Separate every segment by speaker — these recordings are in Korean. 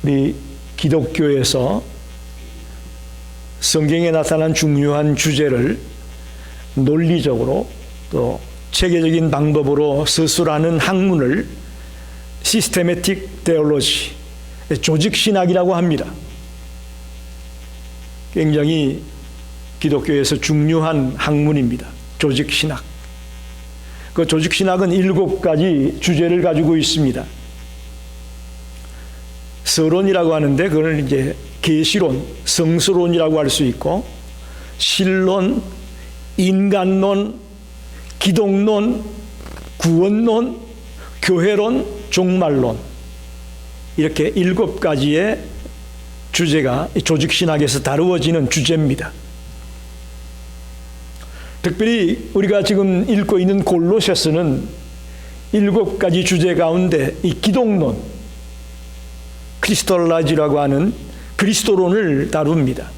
Speaker 1: 우리 기독교에서 성경에 나타난 중요한 주제를 논리적으로 또 체계적인 방법으로 서술하는 학문을 시스테매틱 테올로지, 조직신학이라고 합니다. 굉장히 기독교에서 중요한 학문입니다. 조직신학. 그 조직신학은 7가지 주제를 가지고 있습니다. 서론이라고 하는데 그걸 이제 계시론, 성서론이라고 할 수 있고, 신론, 인간론, 기독론, 구원론, 교회론, 종말론, 이렇게 7가지의 주제가 조직신학에서 다루어지는 주제입니다. 특별히 우리가 지금 읽고 있는 골로새서는 7가지 주제 가운데 이 기독론, 크리스톨라지라고 하는 그리스도론을 다룹니다.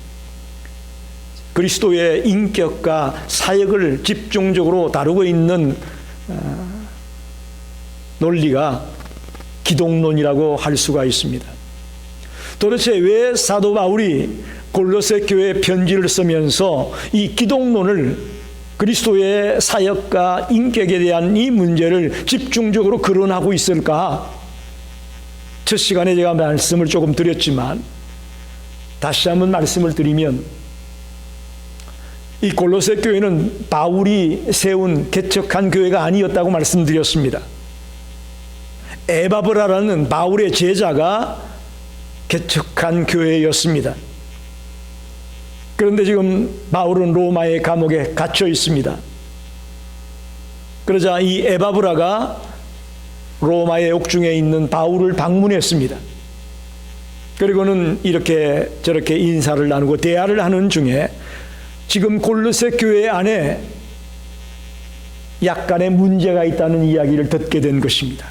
Speaker 1: 그리스도의 인격과 사역을 집중적으로 다루고 있는 논리가 기독론이라고 할 수가 있습니다. 도대체 왜 사도 바울이 골로새 교회 편지를 쓰면서 이 기독론을, 그리스도의 사역과 인격에 대한 이 문제를 집중적으로 거론하고 있을까? 첫 시간에 제가 말씀을 조금 드렸지만 다시 한번 말씀을 드리면, 이 골로새 교회는 바울이 세운 개척한 교회가 아니었다고 말씀드렸습니다. 에바브라라는 바울의 제자가 개척한 교회였습니다. 그런데 지금 바울은 로마의 감옥에 갇혀 있습니다. 그러자 이 에바브라가 로마의 옥중에 있는 바울을 방문했습니다. 그리고는 이렇게 저렇게 인사를 나누고 대화를 하는 중에 지금 골로새 교회 안에 약간의 문제가 있다는 이야기를 듣게 된 것입니다.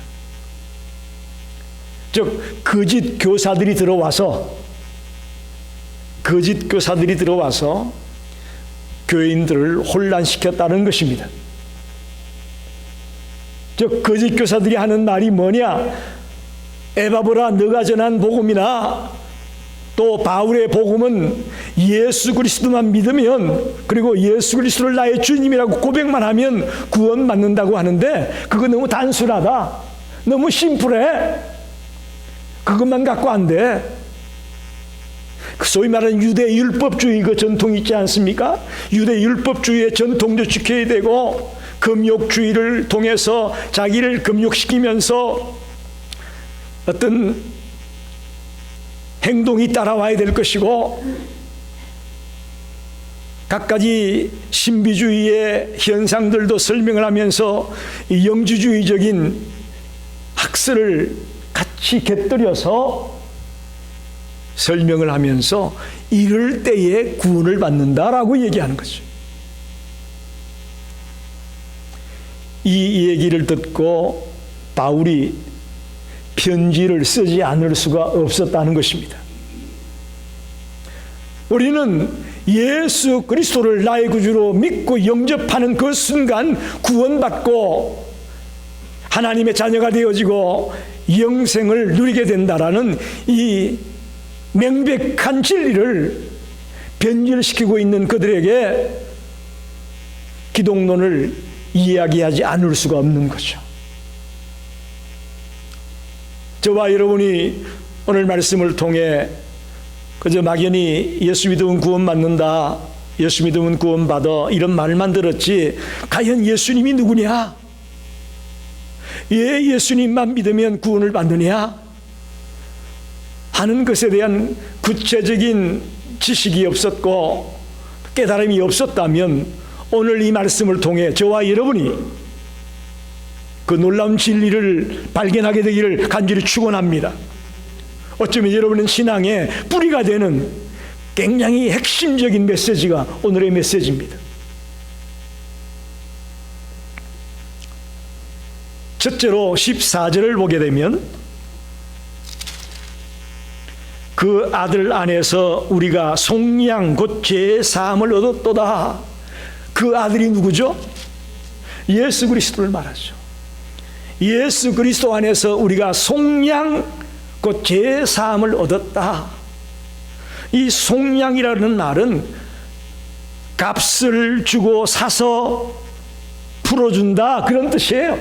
Speaker 1: 즉 거짓 교사들이 들어와서 교인들을 혼란시켰다는 것입니다. 즉 거짓 교사들이 하는 말이 뭐냐? 에바브라, 너가 전한 복음이나 또 바울의 복음은 예수 그리스도만 믿으면, 그리고 예수 그리스도를 나의 주님이라고 고백만 하면 구원받는다고 하는데 그거 너무 단순하다, 너무 심플해, 그것만 갖고 안 돼. 소위 말하는 유대 율법주의 그 전통이 있지 않습니까? 유대 율법주의의 전통도 지켜야 되고, 금욕주의를 통해서 자기를 금욕시키면서 어떤 행동이 따라와야 될 것이고, 갖가지 신비주의의 현상들도 설명을 하면서 영주주의적인 학설을 같이 곁들여서 설명을 하면서 이럴 때에 구원을 받는다라고 얘기하는 거죠. 이 얘기를 듣고 바울이 편지를 쓰지 않을 수가 없었다는 것입니다. 우리는 예수 그리스도를 나의 구주로 믿고 영접하는 그 순간 구원받고 하나님의 자녀가 되어지고 영생을 누리게 된다라는 이 명백한 진리를 변질시키고 있는 그들에게 기독론을 이야기하지 않을 수가 없는 거죠. 저와 여러분이 오늘 말씀을 통해 그저 막연히 예수 믿으면 구원받는다, 예수 믿으면 구원받아, 이런 말만 들었지 과연 예수님이 누구냐? 왜 예수님만 믿으면 구원을 받느냐? 하는 것에 대한 구체적인 지식이 없었고 깨달음이 없었다면 오늘 이 말씀을 통해 저와 여러분이 그 놀라운 진리를 발견하게 되기를 간절히 축원합니다. 어쩌면 여러분은 신앙의 뿌리가 되는 굉장히 핵심적인 메시지가 오늘의 메시지입니다. 첫째로 14절을 보게 되면 그 아들 안에서 우리가 속량 곧 죄의 사함을 얻었도다. 그 아들이 누구죠? 예수 그리스도를 말하죠. 예수 그리스도 안에서 우리가 속량 곧 제사함을 얻었다. 이 속량이라는 말은 값을 주고 사서 풀어준다, 그런 뜻이에요.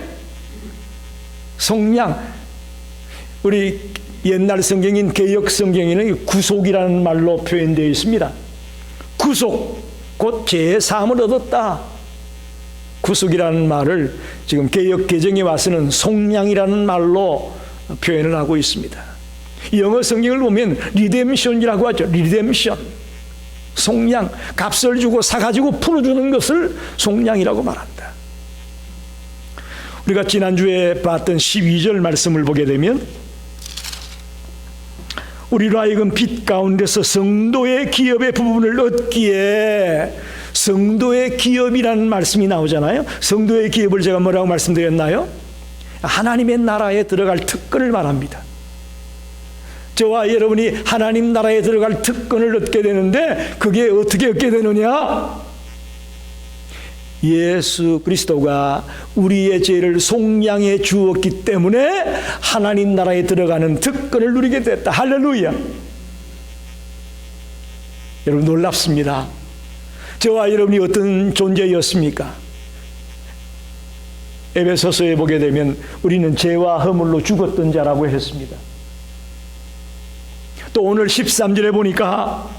Speaker 1: 속량. 우리 옛날 성경인 개역 성경에는 구속이라는 말로 표현되어 있습니다. 구속, 곧 제사함을 얻었다. 구속이라는 말을 지금 개역 개정에 와서는 속량이라는 말로 표현을 하고 있습니다. 영어 성경을 보면 리뎀션이라고 하죠. 리뎀션, 속량, 값을 주고 사가지고 풀어주는 것을 속량이라고 말한다. 우리가 지난주에 봤던 12절 말씀을 보게 되면 우리로 하여금 빛 가운데서 성도의 기업의 부분을 얻기에, 성도의 기업이라는 말씀이 나오잖아요. 성도의 기업을 제가 뭐라고 말씀드렸나요? 하나님의 나라에 들어갈 특권을 말합니다. 저와 여러분이 하나님 나라에 들어갈 특권을 얻게 되는데, 그게 어떻게 얻게 되느냐? 예수 그리스도가 우리의 죄를 속량해 주었기 때문에 하나님 나라에 들어가는 특권을 누리게 됐다. 할렐루야. 여러분, 놀랍습니다. 저와 여러분이 어떤 존재였습니까? 에베소서에 보게 되면 우리는 죄와 허물로 죽었던 자라고 했습니다. 또 오늘 13절에 보니까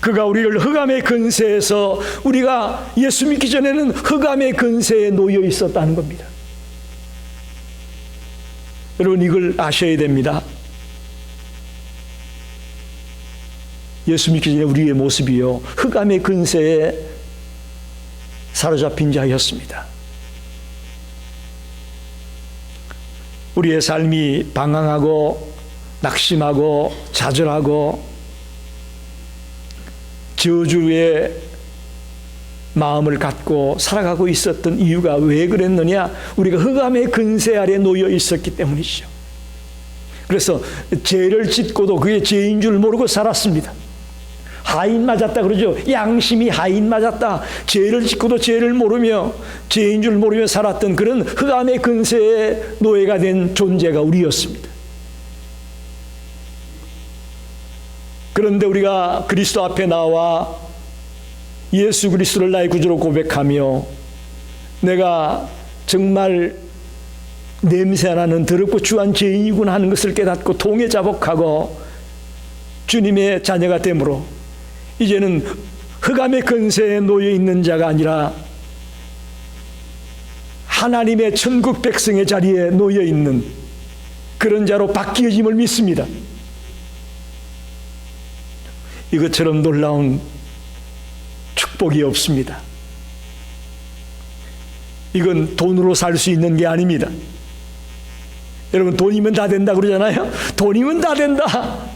Speaker 1: 그가 우리를 흑암의 근세에서, 우리가 예수 믿기 전에는 흑암의 근세에 놓여 있었다는 겁니다. 여러분, 이걸 아셔야 됩니다. 예수 믿기 전에 우리의 모습이요, 흑암의 근세에 사로잡힌 자였습니다. 우리의 삶이 방황하고 낙심하고 좌절하고 저주의 마음을 갖고 살아가고 있었던 이유가 왜 그랬느냐? 우리가 흑암의 근세 아래 놓여 있었기 때문이죠. 그래서 죄를 짓고도 그게 죄인 줄 모르고 살았습니다. 하인 맞았다 그러죠. 양심이 하인 맞았다. 죄를 짓고도 죄를 모르며 죄인 줄 모르며 살았던 그런 흑암의 근세의 노예가 된 존재가 우리였습니다. 그런데 우리가 그리스도 앞에 나와 예수 그리스도를 나의 구주로 고백하며 내가 정말 냄새나는 더럽고 추한 죄인이구나 하는 것을 깨닫고 통에 자복하고 주님의 자녀가 되므로 이제는 흑암의 근세에 놓여 있는 자가 아니라 하나님의 천국 백성의 자리에 놓여 있는 그런 자로 바뀌어짐을 믿습니다. 이것처럼 놀라운 축복이 없습니다. 이건 돈으로 살 수 있는 게 아닙니다. 여러분, 돈이면 다 된다 그러잖아요. 돈이면 다 된다.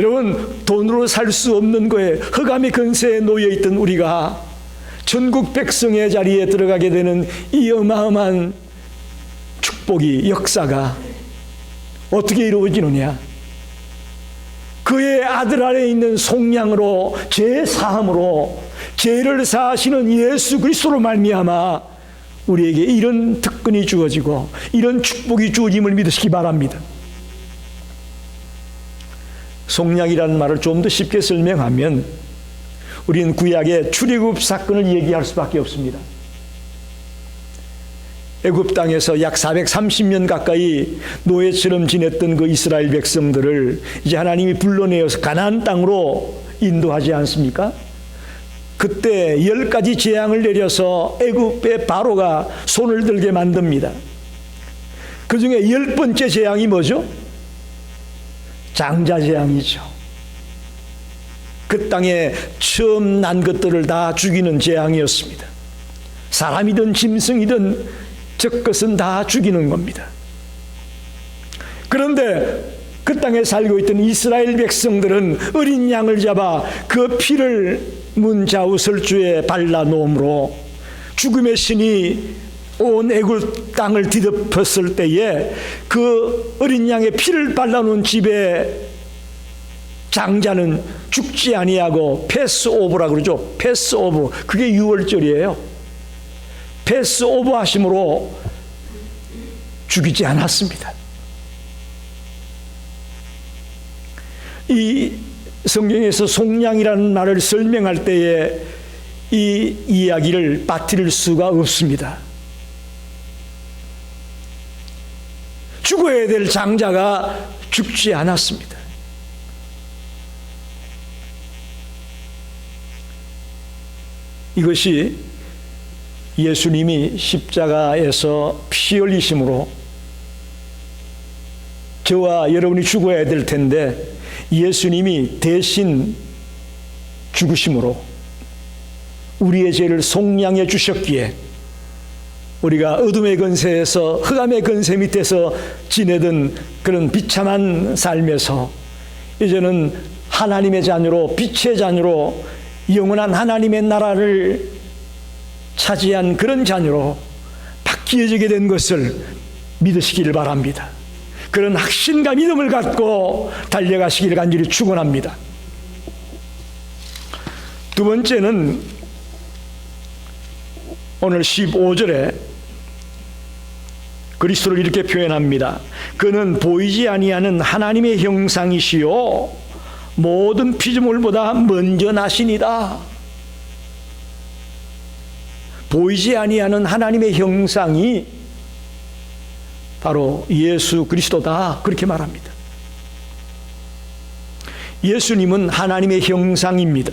Speaker 1: 여러분, 돈으로 살 수 없는 거에 흑암의 근세에 놓여 있던 우리가 천국 백성의 자리에 들어가게 되는 이 어마어마한 축복이, 역사가 어떻게 이루어지느냐? 그의 아들 안에 있는 속량으로, 죄 사함으로, 죄를 사하시는 예수 그리스도로 말미암아 우리에게 이런 특권이 주어지고 이런 축복이 주어짐을 믿으시기 바랍니다. 속량이라는 말을 좀 더 쉽게 설명하면 우리는 구약의 출애굽 사건을 얘기할 수밖에 없습니다. 애굽 땅에서 약 430년 가까이 노예처럼 지냈던 그 이스라엘 백성들을 이제 하나님이 불러내어서 가나안 땅으로 인도하지 않습니까? 그때 10가지 재앙을 내려서 애굽의 바로가 손을 들게 만듭니다. 그 중에 10번째 재앙이 뭐죠? 장자 재앙이죠. 그 땅에 처음 난 것들을 다 죽이는 재앙이었습니다. 사람이든 짐승이든 적것은 다 죽이는 겁니다. 그런데 그 땅에 살고 있던 이스라엘 백성들은 어린 양을 잡아 그 피를 문 좌우설주에 발라놓음으로 죽음의 신이 온 애굽 땅을 뒤덮었을 때에 그 어린 양의 피를 발라놓은 집에 장자는 죽지 아니하고 패스오버라고 그러죠. 패스오버, 그게 유월절이에요. 패스오버 하심으로 죽이지 않았습니다. 이 성경에서 속량이라는 말을 설명할 때에 이 이야기를 빠뜨릴 수가 없습니다. 죽어야 될 장자가 죽지 않았습니다. 이것이 예수님이 십자가에서 피 흘리심으로 저와 여러분이 죽어야 될 텐데 예수님이 대신 죽으심으로 우리의 죄를 속량해 주셨기에 우리가 어둠의 권세에서 흑암의 권세 밑에서 지내던 그런 비참한 삶에서 이제는 하나님의 자녀로, 빛의 자녀로, 영원한 하나님의 나라를 차지한 그런 자녀로 바뀌어지게 된 것을 믿으시기를 바랍니다. 그런 확신과 믿음을 갖고 달려가시기를 간절히 축원합니다. 두 번째는 오늘 15절에 그리스도를 이렇게 표현합니다. 그는 보이지 아니하는 하나님의 형상이시요 모든 피조물보다 먼저 나시니라. 보이지 아니하는 하나님의 형상이 바로 예수 그리스도다, 그렇게 말합니다. 예수님은 하나님의 형상입니다.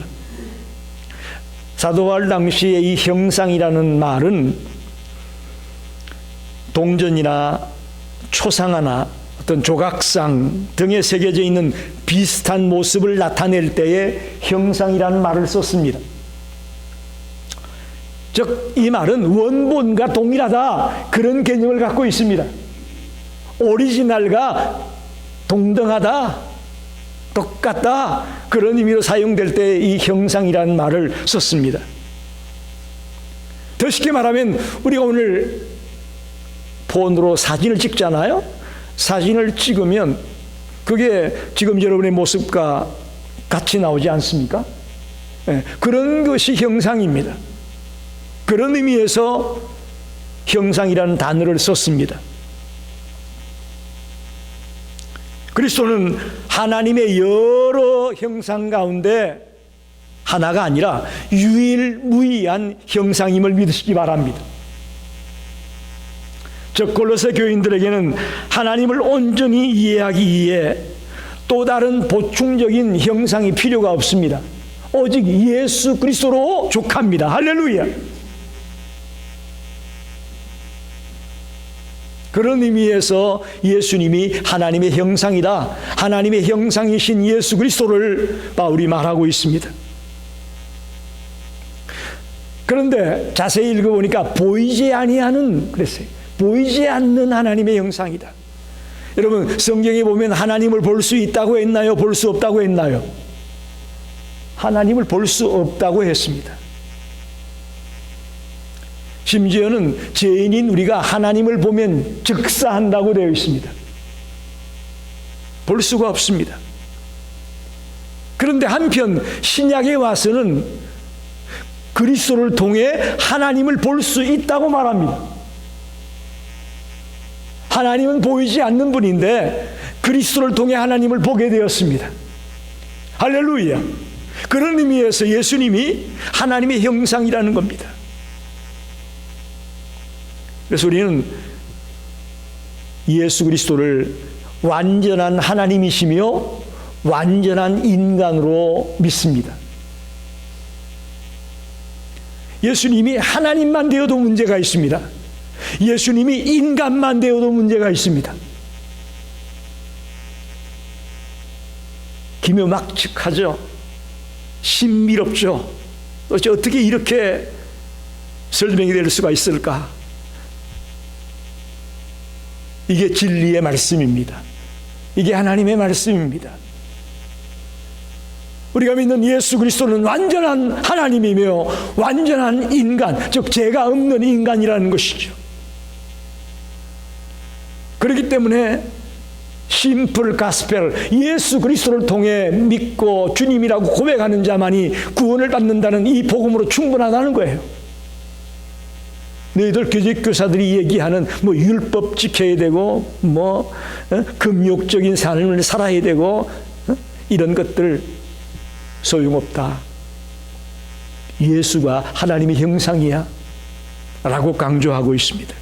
Speaker 1: 사도 바울 당시에 이 형상이라는 말은 동전이나 초상화나 어떤 조각상 등에 새겨져 있는 비슷한 모습을 나타낼 때에 형상이라는 말을 썼습니다. 즉, 이 말은 원본과 동일하다, 그런 개념을 갖고 있습니다. 오리지널과 동등하다, 똑같다, 그런 의미로 사용될 때 이 형상이라는 말을 썼습니다. 더 쉽게 말하면 우리가 오늘 폰으로 사진을 찍잖아요. 사진을 찍으면 그게 지금 여러분의 모습과 같이 나오지 않습니까? 네, 그런 것이 형상입니다. 그런 의미에서 형상이라는 단어를 썼습니다. 그리스도는 하나님의 여러 형상 가운데 하나가 아니라 유일무이한 형상임을 믿으시기 바랍니다. 즉 골로새 교인들에게는 하나님을 온전히 이해하기 위해 또 다른 보충적인 형상이 필요가 없습니다. 오직 예수 그리스도로 족합니다. 할렐루야. 그런 의미에서 예수님이 하나님의 형상이다, 하나님의 형상이신 예수 그리스도를 바울이 말하고 있습니다. 그런데 자세히 읽어보니까 보이지 아니하는, 그랬어요. 보이지 않는 하나님의 형상이다. 여러분, 성경에 보면 하나님을 볼 수 있다고 했나요? 볼 수 없다고 했나요? 하나님을 볼 수 없다고 했습니다. 심지어는 죄인인 우리가 하나님을 보면 즉사한다고 되어 있습니다. 볼 수가 없습니다. 그런데 한편 신약에 와서는 그리스도를 통해 하나님을 볼 수 있다고 말합니다. 하나님은 보이지 않는 분인데 그리스도를 통해 하나님을 보게 되었습니다. 할렐루야. 그런 의미에서 예수님이 하나님의 형상이라는 겁니다. 그래서 우리는 예수 그리스도를 완전한 하나님이시며 완전한 인간으로 믿습니다. 예수님이 하나님만 되어도 문제가 있습니다. 예수님이 인간만 되어도 문제가 있습니다. 기묘막측하죠. 신비롭죠. 어떻게 이렇게 설명이 될 수가 있을까? 이게 진리의 말씀입니다. 이게 하나님의 말씀입니다. 우리가 믿는 예수 그리스도는 완전한 하나님이며 완전한 인간, 즉 죄가 없는 인간이라는 것이죠. 그렇기 때문에 심플 가스펠, 예수 그리스도를 통해 믿고 주님이라고 고백하는 자만이 구원을 받는다는 이 복음으로 충분하다는 거예요. 너희들 교직교사들이 얘기하는 율법 지켜야 되고 금욕적인 삶을 살아야 되고 이런 것들 소용없다. 예수가 하나님의 형상이야 라고 강조하고 있습니다.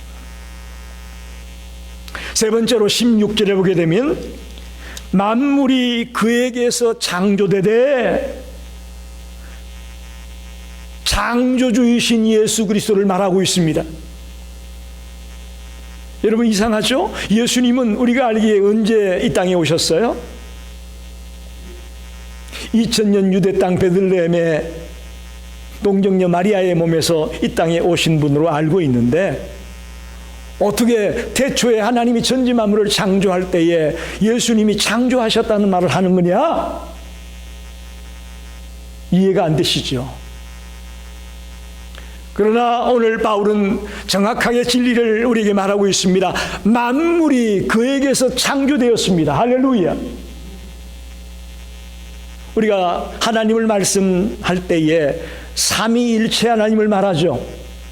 Speaker 1: 세 번째로 16절에 보게 되면 만물이 그에게서 창조되되, 창조주이신 예수 그리스도를 말하고 있습니다. 여러분 이상하죠? 예수님은 우리가 알기에 언제 이 땅에 오셨어요? 2000년 유대 땅 베들레헴의 동정녀 마리아의 몸에서 이 땅에 오신 분으로 알고 있는데, 어떻게 태초에 하나님이 천지 만물을 창조할 때에 예수님이 창조하셨다는 말을 하는 거냐? 이해가 안 되시죠? 그러나 오늘 바울은 정확하게 진리를 우리에게 말하고 있습니다. 만물이 그에게서 창조되었습니다. 할렐루야. 우리가 하나님을 말씀할 때에 삼위일체 하나님을 말하죠.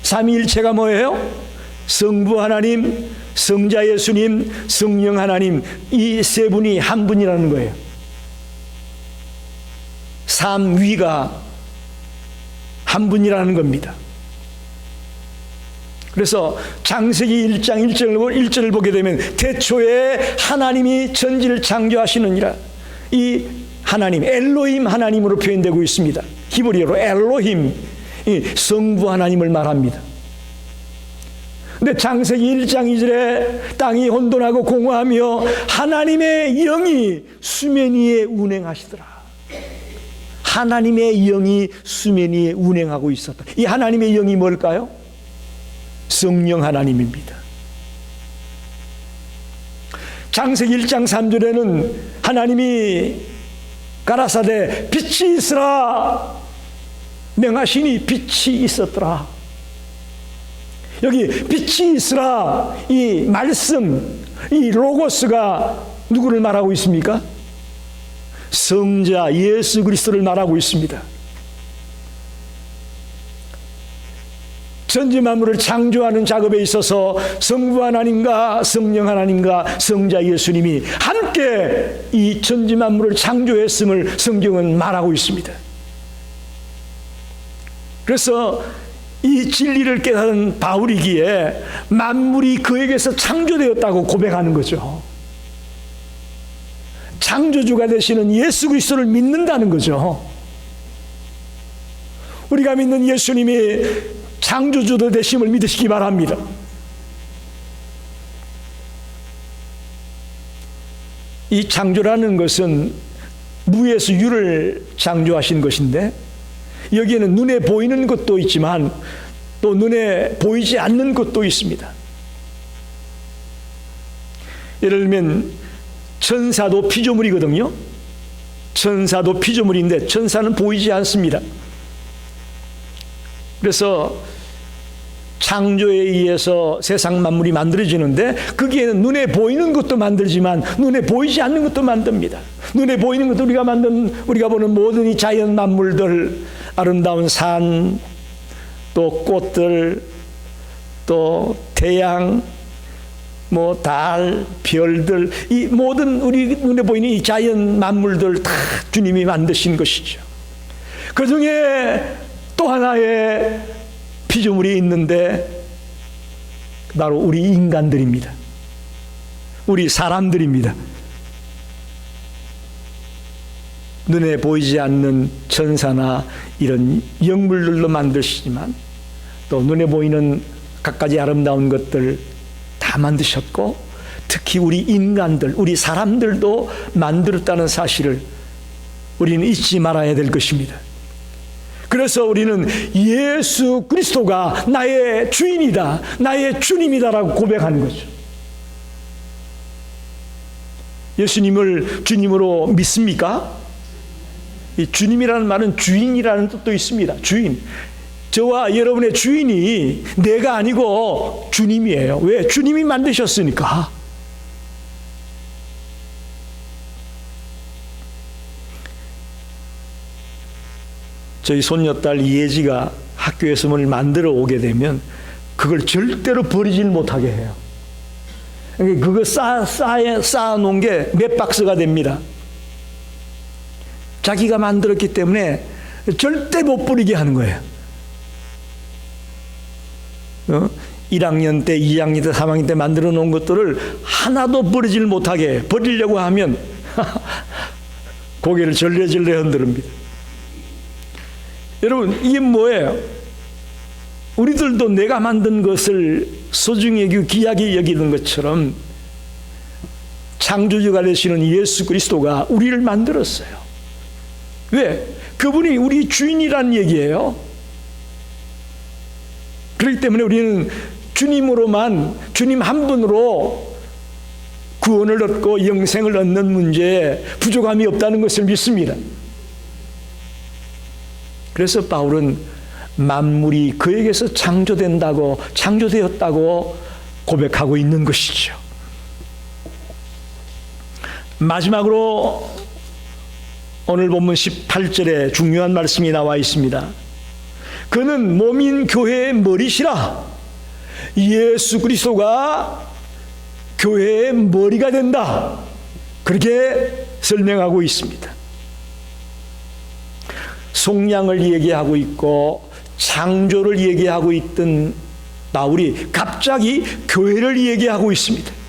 Speaker 1: 삼위일체가 뭐예요? 성부 하나님, 성자 예수님, 성령 하나님, 이 세 분이 한 분이라는 거예요. 삼위가 한 분이라는 겁니다. 그래서 창세기 1장 1절을 보게 되면 태초에 하나님이 천지를 창조하시느니라. 이 하나님, 엘로힘 하나님으로 표현되고 있습니다. 히브리어로 엘로힘, 이 성부 하나님을 말합니다. 근데 창세기 1장 2절에 땅이 혼돈하고 공허하며 하나님의 영이 수면 위에 운행하시더라. 하나님의 영이 수면 위에 운행하고 있었다. 이 하나님의 영이 뭘까요? 성령 하나님입니다. 창세기 1장 3절에는 하나님이 가라사대 빛이 있으라 명하시니 빛이 있었더라. 여기 빛이 있으라, 이 말씀, 이 로고스가 누구를 말하고 있습니까? 성자 예수 그리스도를 말하고 있습니다. 천지 만물을 창조하는 작업에 있어서 성부 하나님과 성령 하나님과 성자 예수님이 함께 이 천지 만물을 창조했음을 성경은 말하고 있습니다. 그래서 이 진리를 깨달은 바울이기에 만물이 그에게서 창조되었다고 고백하는 거죠. 창조주가 되시는 예수 그리스도를 믿는다는 거죠. 우리가 믿는 예수님이 창조주도 되심을 믿으시기 바랍니다. 이 창조라는 것은 무에서 유를 창조하신 것인데, 여기에는 눈에 보이는 것도 있지만 또 눈에 보이지 않는 것도 있습니다. 예를 들면 천사도 피조물이거든요. 천사도 피조물인데 천사는 보이지 않습니다. 그래서 창조에 의해서 세상 만물이 만들어지는데 거기에는 눈에 보이는 것도 만들지만 눈에 보이지 않는 것도 만듭니다. 눈에 보이는 것도 우리가 보는 모든 이 자연 만물들, 아름다운 산, 또 꽃들, 또 태양, 뭐 달, 별들, 이 모든 우리 눈에 보이는 이 자연 만물들 다 주님이 만드신 것이죠. 그 중에 또 하나의 피조물이 있는데 바로 우리 인간들입니다. 우리 사람들입니다. 눈에 보이지 않는 천사나 이런 영물들로 만드시지만 또 눈에 보이는 갖가지 아름다운 것들 다 만드셨고, 특히 우리 인간들, 우리 사람들도 만들었다는 사실을 우리는 잊지 말아야 될 것입니다. 그래서 우리는 예수 그리스도가 나의 주인이다, 나의 주님이다라고 고백하는 거죠. 예수님을 주님으로 믿습니까? 이 주님이라는 말은 주인이라는 뜻도 있습니다. 주인. 저와 여러분의 주인이 내가 아니고 주님이에요. 왜? 주님이 만드셨으니까. 저희 손녀딸 이혜지가 학교에서 뭘 만들어 오게 되면 그걸 절대로 버리질 못하게 해요. 그거 쌓아놓은 게 몇 박스가 됩니다. 자기가 만들었기 때문에 절대 못 버리게 하는 거예요. 1학년 때, 2학년 때, 3학년 때 만들어 놓은 것들을 하나도 버리질 못하게 버리려고 하면 고개를 절레절레 흔듭니다. 여러분, 이게 뭐예요? 우리들도 내가 만든 것을 소중히 여기고 귀하게 여기는 것처럼 창조주가 되시는 예수 그리스도가 우리를 만들었어요. 왜? 그분이 우리 주인이란 얘기예요. 그렇기 때문에 우리는 주님으로만, 주님 한 분으로 구원을 얻고 영생을 얻는 문제에 부족함이 없다는 것을 믿습니다. 그래서 바울은 만물이 그에게서 창조되었다고 고백하고 있는 것이죠. 마지막으로 오늘 본문 18절에 중요한 말씀이 나와 있습니다. 그는 몸인 교회의 머리시라. 예수 그리스도가 교회의 머리가 된다. 그렇게 설명하고 있습니다. 속량을 얘기하고 있고 창조를 얘기하고 있던 바울이 갑자기 교회를 얘기하고 있습니다.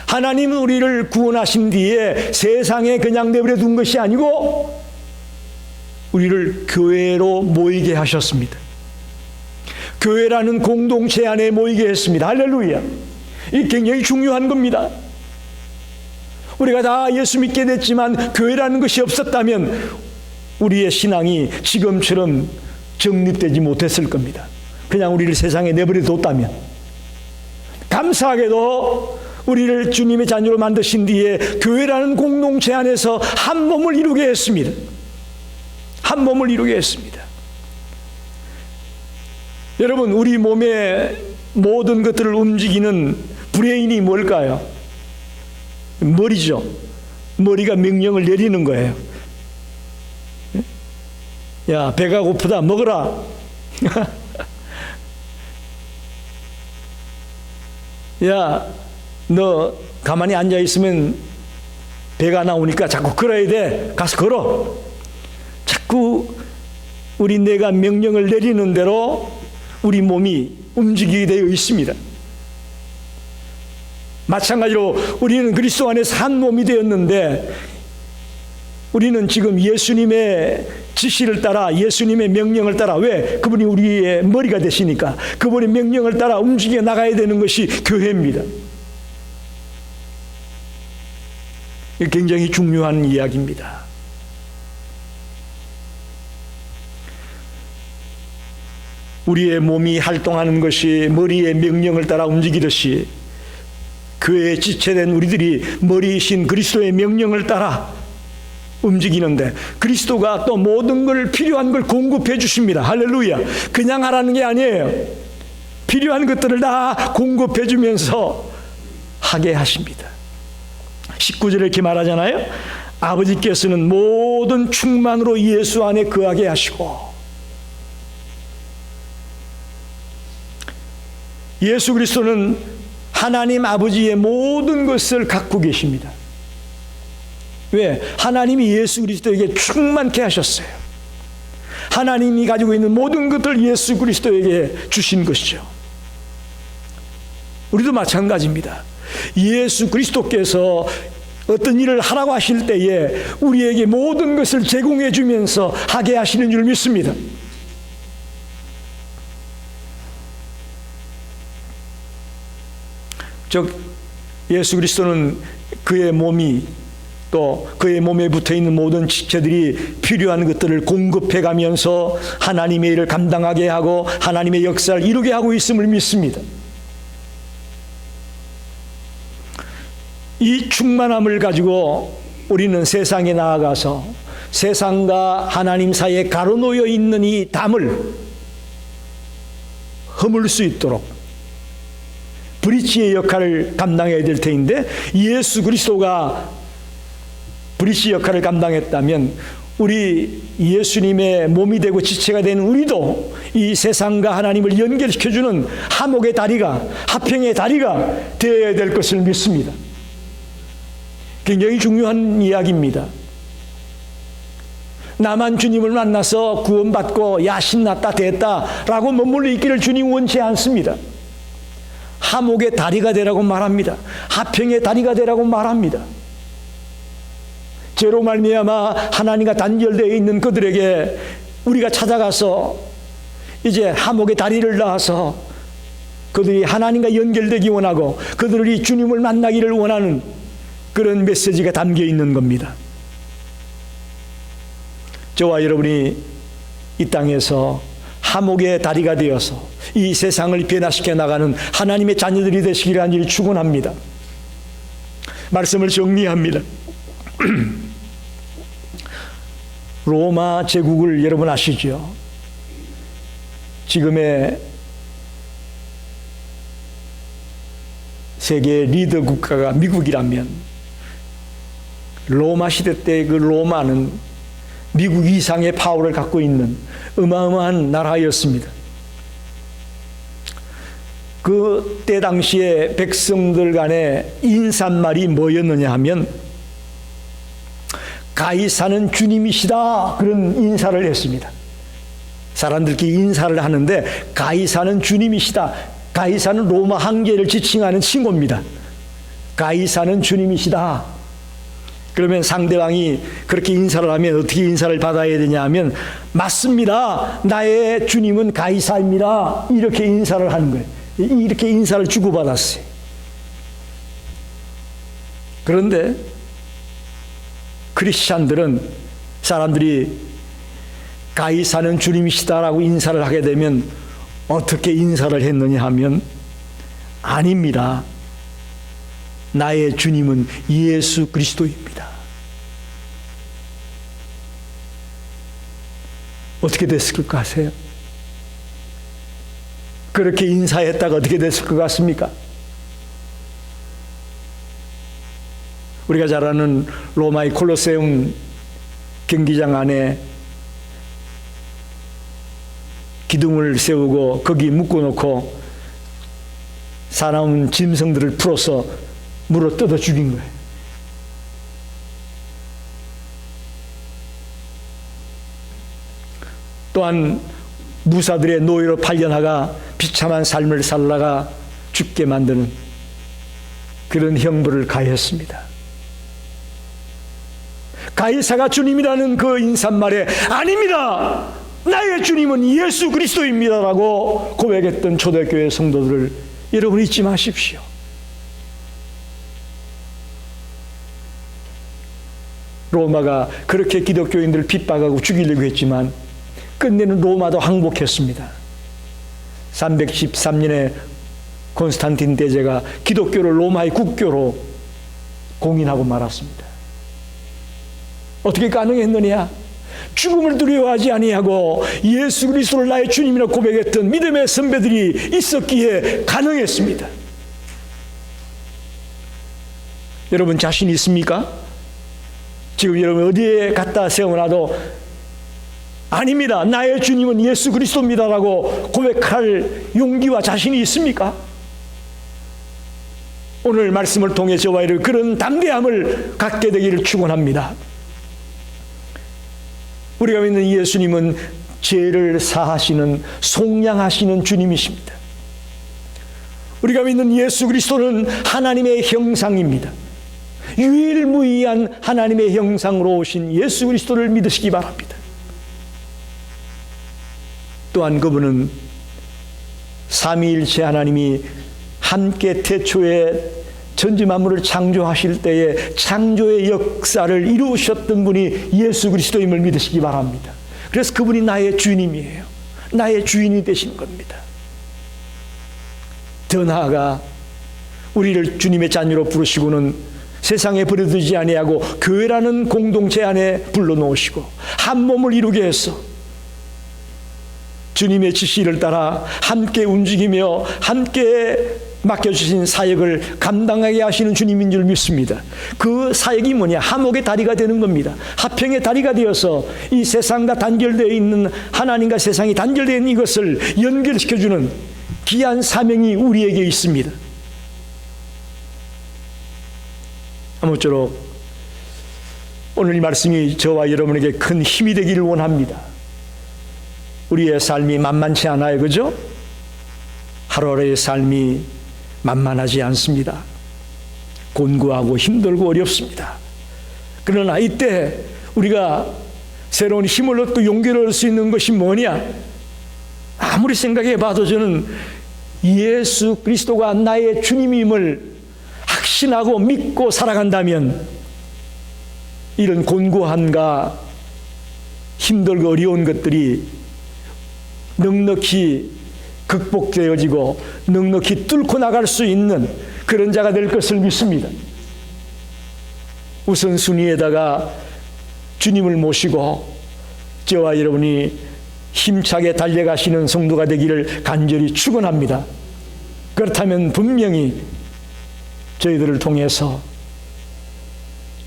Speaker 1: 하나님은 우리를 구원하신 뒤에 세상에 그냥 내버려 둔 것이 아니고 우리를 교회로 모이게 하셨습니다. 교회라는 공동체 안에 모이게 했습니다. 할렐루야. 이 굉장히 중요한 겁니다. 우리가 다 예수 믿게 됐지만 교회라는 것이 없었다면 우리의 신앙이 지금처럼 정립되지 못했을 겁니다. 그냥 우리를 세상에 내버려 뒀다면. 감사하게도 우리를 주님의 자녀로 만드신 뒤에 교회라는 공동체 안에서 한 몸을 이루게 했습니다. 한 몸을 이루게 했습니다. 여러분, 우리 몸의 모든 것들을 움직이는 브레인이 뭘까요? 머리죠. 머리가 명령을 내리는 거예요. 야, 배가 고프다, 먹어라. 야, 너 가만히 앉아 있으면 배가 나오니까 자꾸 걸어야 돼. 가서 걸어. 자꾸 우리 뇌가 명령을 내리는 대로 우리 몸이 움직이게 되어 있습니다. 마찬가지로 우리는 그리스도 안에서 한 몸이 되었는데 우리는 지금 예수님의 지시를 따라, 예수님의 명령을 따라, 왜? 그분이 우리의 머리가 되시니까 그분의 명령을 따라 움직여 나가야 되는 것이 교회입니다. 굉장히 중요한 이야기입니다. 우리의 몸이 활동하는 것이 머리의 명령을 따라 움직이듯이 교회에 지체된 우리들이 머리이신 그리스도의 명령을 따라 움직이는데 그리스도가 또 모든 걸 필요한 걸 공급해 주십니다. 할렐루야. 그냥 하라는 게 아니에요. 필요한 것들을 다 공급해 주면서 하게 하십니다. 19절에 이렇게 말하잖아요. 아버지께서는 모든 충만으로 예수 안에 거하게 하시고, 예수 그리스도는 하나님 아버지의 모든 것을 갖고 계십니다. 왜? 하나님이 예수 그리스도에게 충만케 하셨어요. 하나님이 가지고 있는 모든 것을 예수 그리스도에게 주신 것이죠. 우리도 마찬가지입니다. 예수 그리스도께서 어떤 일을 하라고 하실 때에 우리에게 모든 것을 제공해 주면서 하게 하시는 줄 믿습니다. 즉 예수 그리스도는 그의 몸이 또 그의 몸에 붙어있는 모든 지체들이 필요한 것들을 공급해 가면서 하나님의 일을 감당하게 하고 하나님의 역사를 이루게 하고 있음을 믿습니다. 이 충만함을 가지고 우리는 세상에 나아가서 세상과 하나님 사이에 가로놓여 있는 이 담을 허물 수 있도록 브리치의 역할을 감당해야 될 터인데, 예수 그리스도가 브리치 역할을 감당했다면 우리 예수님의 몸이 되고 지체가 되는 우리도 이 세상과 하나님을 연결시켜주는 화목의 다리가, 화평의 다리가 되어야 될 것을 믿습니다. 굉장히 중요한 이야기입니다. 나만 주님을 만나서 구원받고 야 신났다 됐다라고 머물러 있기를 주님 원치 않습니다. 하목의 다리가 되라고 말합니다. 화평의 다리가 되라고 말합니다. 죄로 말미암아 하나님과 단절되어 있는 그들에게 우리가 찾아가서 이제 하목의 다리를 낳아서 그들이 하나님과 연결되기 원하고 그들이 주님을 만나기를 원하는 그런 메시지가 담겨 있는 겁니다. 저와 여러분이 이 땅에서 하목의 다리가 되어서 이 세상을 변화시켜 나가는 하나님의 자녀들이 되시기를 간절히 축원합니다. 말씀을 정리합니다. 로마 제국을 여러분 아시죠? 지금의 세계 리더 국가가 미국이라면 로마 시대 때 그 로마는 미국 이상의 파워를 갖고 있는 어마어마한 나라였습니다. 그때 당시에 백성들 간의 인사말이 뭐였느냐 하면 가이사는 주님이시다, 그런 인사를 했습니다. 사람들끼리 인사를 하는데 가이사는 주님이시다. 가이사는 로마 황제를 지칭하는 칭호입니다. 가이사는 주님이시다. 그러면 상대방이 그렇게 인사를 하면 어떻게 인사를 받아야 되냐 하면 맞습니다, 나의 주님은 가이사입니다, 이렇게 인사를 하는 거예요. 이렇게 인사를 주고받았어요. 그런데 크리스찬들은 사람들이 가이사는 주님이시다라고 인사를 하게 되면 어떻게 인사를 했느냐 하면 아닙니다, 나의 주님은 예수 그리스도입니다. 어떻게 됐을 것 같아요? 그렇게 인사했다가 어떻게 됐을 것 같습니까? 우리가 잘 아는 로마의 콜로세움 경기장 안에 기둥을 세우고 거기 묶어놓고 사나운 짐승들을 풀어서 물어 뜯어 죽인 거예요. 또한 무사들의 노예로 팔려나가 비참한 삶을 살다가 죽게 만드는 그런 형벌을 가했습니다. 가이사가 주님이라는 그 인사말에 아닙니다, 나의 주님은 예수 그리스도입니다라고 고백했던 초대교회 성도들을 여러분 잊지 마십시오. 로마가 그렇게 기독교인들을 핍박하고 죽이려고 했지만 끝내는 로마도 항복했습니다. 313년에 콘스탄틴 대제가 기독교를 로마의 국교로 공인하고 말았습니다. 어떻게 가능했느냐? 죽음을 두려워하지 아니하고 예수 그리스도를 나의 주님이라 고백했던 믿음의 선배들이 있었기에 가능했습니다. 여러분 자신 있습니까? 지금 여러분 어디에 갖다 세워놔도 아닙니다, 나의 주님은 예수 그리스도입니다라고 고백할 용기와 자신이 있습니까? 오늘 말씀을 통해 저와 여러분 그런 담대함을 갖게 되기를 축원합니다. 우리가 믿는 예수님은 죄를 사하시는 속량하시는 주님이십니다. 우리가 믿는 예수 그리스도는 하나님의 형상입니다. 유일무이한 하나님의 형상으로 오신 예수 그리스도를 믿으시기 바랍니다. 또한 그분은 삼위일체 하나님이 함께 태초에 천지 만물을 창조하실 때에 창조의 역사를 이루셨던 분이 예수 그리스도임을 믿으시기 바랍니다. 그래서 그분이 나의 주님이에요. 나의 주인이 되신 겁니다. 더 나아가 우리를 주님의 자녀로 부르시고는 세상에 버려두지 아니하고 교회라는 공동체 안에 불러놓으시고 한 몸을 이루게 해서 주님의 지시를 따라 함께 움직이며 함께 맡겨주신 사역을 감당하게 하시는 주님인 줄 믿습니다. 그 사역이 뭐냐? 하목의 다리가 되는 겁니다. 화평의 다리가 되어서 이 세상과 단절되어 있는 하나님과 세상이 단절되어 있는 이것을 연결시켜주는 귀한 사명이 우리에게 있습니다. 아무쪼록 오늘 이 말씀이 저와 여러분에게 큰 힘이 되기를 원합니다. 우리의 삶이 만만치 않아요, 그죠? 하루하루의 삶이 만만하지 않습니다. 곤고하고 힘들고 어렵습니다. 그러나 이때 우리가 새로운 힘을 얻고 용기를 얻을 수 있는 것이 뭐냐? 아무리 생각해 봐도 저는 예수 그리스도가 나의 주님임을 확신하고 믿고 살아간다면 이런 곤고함과 힘들고 어려운 것들이 넉넉히 극복되어지고 넉넉히 뚫고 나갈 수 있는 그런 자가 될 것을 믿습니다. 우선순위에다가 주님을 모시고 저와 여러분이 힘차게 달려가시는 성도가 되기를 간절히 축원합니다. 그렇다면 분명히 저희들을 통해서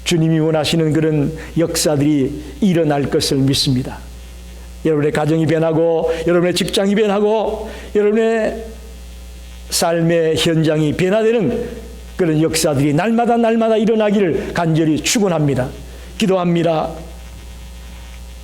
Speaker 1: 주님이 원하시는 그런 역사들이 일어날 것을 믿습니다. 여러분의 가정이 변하고 여러분의 직장이 변하고 여러분의 삶의 현장이 변화되는 그런 역사들이 날마다 일어나기를 간절히 축원합니다. 기도합니다.